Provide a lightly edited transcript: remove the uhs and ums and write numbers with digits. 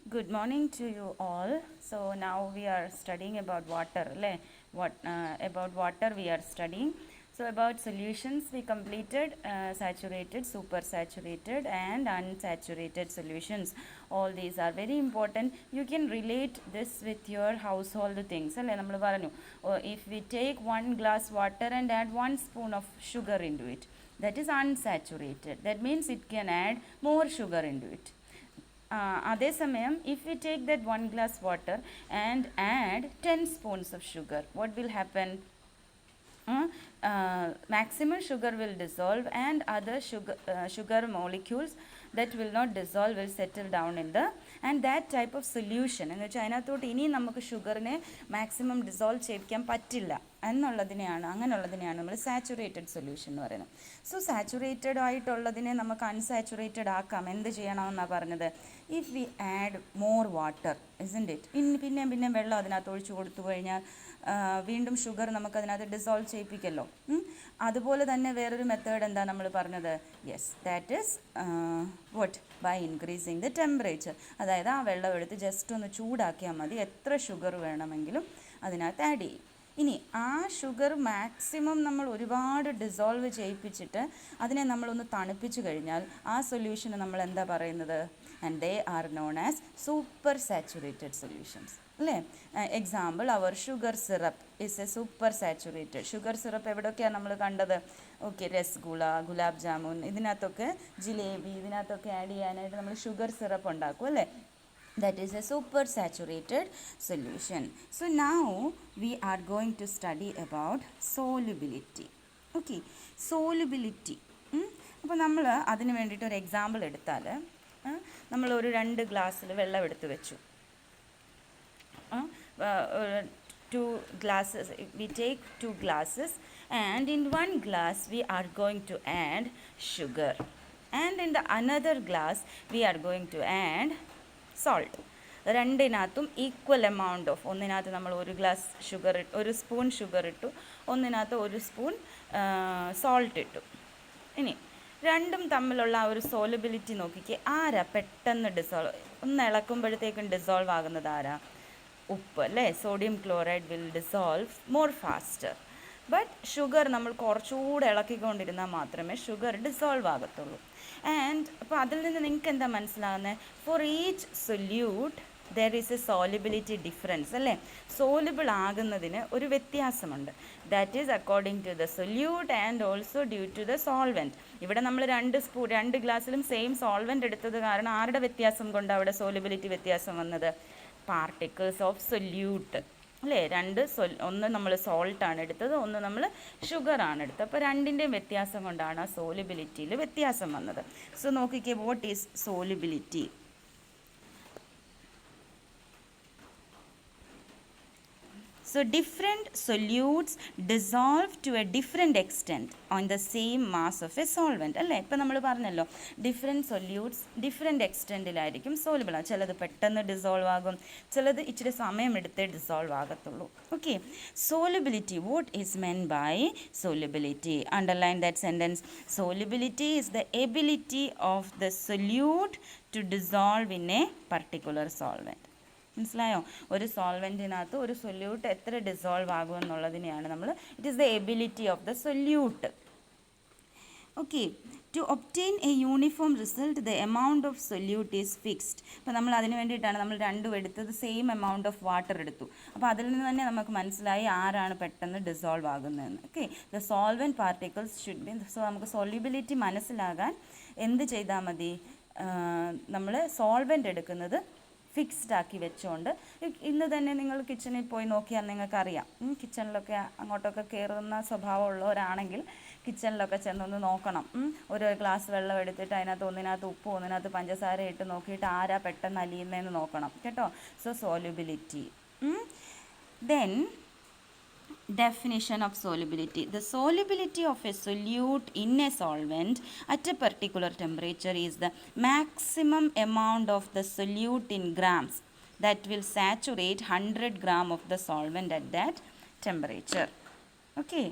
Good morning to you all. So now we are studying about water. About water we are studying. So about solutions we completed saturated, supersaturated and unsaturated solutions. All these are very important. You can relate this with your household things. If we take 1 glass water and add 1 spoon of sugar into it, that is unsaturated. That means it can add more sugar into it. Adesamayam, if we take that 1 glass water and add 10 spoons of sugar, what will happen? Maximum sugar will dissolve and other sugar molecules that will not dissolve will settle down in the and that type of solution എന്ന് വെച്ചാൽ അതിനകത്തോട്ട് ഇനിയും നമുക്ക് ഷുഗറിനെ maximum dissolve ചെയ്യിക്കാൻ പറ്റില്ല അങ്ങനെയുള്ളതിനെയാണ് നമ്മൾ saturated solution എന്ന് പറയുന്നത്. സോ സാച്ചുറേറ്റഡ് ആയിട്ടുള്ളതിനെ നമുക്ക് അൺസാച്ചുറേറ്റഡ് ആക്കാം. എന്ത് ചെയ്യണമെന്നാണ് പറഞ്ഞത്? If we add more water isn't it, പിന്നെയും വെള്ളം അതിനകത്ത് ഒഴിച്ചു കൊടുത്തു കഴിഞ്ഞാൽ വീണ്ടും ഷുഗർ നമുക്കതിനകത്ത് ഡിസോൾവ് ചെയ്യിപ്പിക്കല്ലോ. അതുപോലെ തന്നെ വേറൊരു മെത്തേഡ് എന്താ നമ്മൾ പറഞ്ഞത്? Yes, that is what by increasing the temperature. അതായത് ആ വെള്ളം എടുത്ത് ജസ്റ്റ് ഒന്ന് ചൂടാക്കിയാൽ മതി, എത്ര ഷുഗർ വേണമെങ്കിലും അതിനകത്ത് ആഡ് ചെയ്യും. ഇനി ആ ഷുഗർ മാക്സിമം നമ്മൾ ഒരുപാട് ഡിസോൾവ് ചെയ്യിപ്പിച്ചിട്ട് അതിനെ നമ്മളൊന്ന് തണുപ്പിച്ച് കഴിഞ്ഞാൽ ആ സൊല്യൂഷന് നമ്മൾ എന്താ പറയുന്നത്? And they are known as super saturated solutions അല്ലേ? Example, our sugar syrup is a super saturated. Sugar syrup എവിടെയൊക്കെയാണ് നമ്മൾ കണ്ടത്? ഓക്കെ, രസഗുള, ഗുലാബ് ജാമുൻ, ഇതിനകത്തൊക്കെ ജിലേബി, ഇതിനകത്തൊക്കെ ആഡ് ചെയ്യാനായിട്ട് നമ്മൾ ഷുഗർ സിറപ്പ് ഉണ്ടാക്കും അല്ലേ? That is a super saturated solution. So now we are going to study about solubility. Okay, solubility. അപ്പോൾ നമ്മൾ അതിന് വേണ്ടിയിട്ട് ഒരു എക്സാമ്പിൾ എടുത്താൽ, നമ്മളൊരു 2 ഗ്ലാസ്സിൽ വെള്ളം എടുത്ത് വെച്ചു. 2 glasses, we take 2 glasses and in 1 glass we are going to add sugar and in the another glass we are going to add salt. രണ്ടിനകത്തും ഈക്വൽ എമൗണ്ട് ഓഫ്, ഒന്നിനകത്ത് നമ്മൾ 1 ഗ്ലാസ് ഷുഗർ ഇട്ടു, 1 സ്പൂൺ ഷുഗർ ഇട്ടു, ഒന്നിനകത്ത് 1 spoon salt ഇട്ടു. ഇനി രണ്ടും തമ്മിലുള്ള ആ ഒരു സോലബിലിറ്റി നോക്കിക്കേ, ആരാ പെട്ടെന്ന് ഡിസോൾവ്, ഒന്ന് ഇളക്കുമ്പോഴത്തേക്കും ഡിസോൾവ് ആകുന്നത് ആരാ? ഉപ്പ് അല്ലേ? Sodium chloride will dissolve more faster. But sugar നമ്മൾ കുറച്ചുകൂടെ ഇളക്കിക്കൊണ്ടിരുന്നാൽ മാത്രമേ ഷുഗർ ഡിസോൾവ് ആകത്തുള്ളൂ. ആൻഡ് അപ്പോൾ അതിൽ നിന്ന് നിങ്ങൾക്ക് എന്താ മനസ്സിലാകുന്നത്? For each solute there is a solubility difference അല്ലേ? സോലിബിൾ ആകുന്നതിന് ഒരു വ്യത്യാസമുണ്ട്. That is according to the solute and also due to the solvent. ഇവിടെ നമ്മൾ 2 ഗ്ലാസ്സിലും സെയിം സോൾവെൻറ്റ് എടുത്തത് കാരണം ആരുടെ വ്യത്യാസം കൊണ്ട് അവിടെ സോലിബിലിറ്റി വ്യത്യാസം വന്നത്? പാർട്ടിക്കിൾസ് ഓഫ് സൊല്യൂട്ട് അല്ലേ? ഒന്ന് നമ്മൾ സോൾട്ടാണ് എടുത്തത്, ഒന്ന് നമ്മൾ ഷുഗറാണ് എടുത്തത്. അപ്പോൾ രണ്ടിൻ്റെയും വ്യത്യാസം കൊണ്ടാണ് ആ സോലിബിലിറ്റിയിൽ വ്യത്യാസം വന്നത്. സോ നോക്കിക്കേ, what is solubility? So different solutes dissolve to a different extent on the same mass of a solvent അല്ലേ? ഇപ്പം നമ്മൾ പറഞ്ഞല്ലോ, ഡിഫറെൻറ്റ് സൊല്യൂട്ട്സ് ഡിഫറെൻറ്റ് എക്സ്റ്റെൻറ്റിലായിരിക്കും സോൾബിൾ ആകും. ചിലത് പെട്ടെന്ന് ഡിസോൾവ് ആകും, ചിലത് ഇച്ചിരി സമയമെടുത്തേ ഡിസോൾവ് ആകത്തുള്ളൂ. Okay, solubility. What is mean by solubility? Underline that sentence. Solubility is the ability of the solute to dissolve in a particular solvent. മനസ്സിലായോ? ഒരു സോൾവെൻറ്റിനകത്ത് ഒരു സൊല്യൂട്ട് എത്ര ഡിസോൾവ് ആകുമെന്നുള്ളതിനെയാണ് നമ്മൾ, it is the ability of the solute. Okay, to obtain a uniform result the amount of solute is fixed. അപ്പോൾ നമ്മൾ അതിന് വേണ്ടിയിട്ടാണ് നമ്മൾ രണ്ടും എടുത്തത്, സെയിം എമൗണ്ട് ഓഫ് വാട്ടർ എടുത്തു. അപ്പോൾ അതിൽ നിന്ന് തന്നെ നമുക്ക് മനസ്സിലായി ആരാണ് പെട്ടെന്ന് ഡിസോൾവ് ആകുന്നതെന്ന്. Okay, the solvent particles should be. So നമുക്ക് സോല്യൂബിലിറ്റി മനസ്സിലാകാൻ എന്ത് ചെയ്താൽ മതി? നമ്മൾ സോൾവെൻറ്റ് എടുക്കുന്നത് ഫിക്സ്ഡ് ആക്കി വെച്ചുകൊണ്ട്, ഇന്ന് തന്നെ നിങ്ങൾ കിച്ചണിൽ പോയി നോക്കിയാൽ നിങ്ങൾക്കറിയാം. കിച്ചണിലൊക്കെ അങ്ങോട്ടൊക്കെ കയറുന്ന സ്വഭാവമുള്ളവരാണെങ്കിൽ കിച്ചണിലൊക്കെ ചെന്നൊന്ന് നോക്കണം. ഒരു ഗ്ലാസ് വെള്ളം എടുത്തിട്ട് ഒന്നിനകത്ത് ഉപ്പ്, ഒന്നിനകത്ത് പഞ്ചസാര ഇട്ട് നോക്കിയിട്ട് ആരാ പെട്ടെന്ന് അലിയുന്നതെന്ന് നോക്കണം കേട്ടോ. So solubility. Then definition of solubility. The solubility of a solute in a solvent at a particular temperature is the maximum amount of the solute in grams that will saturate 100 gram of the solvent at that temperature. Okay.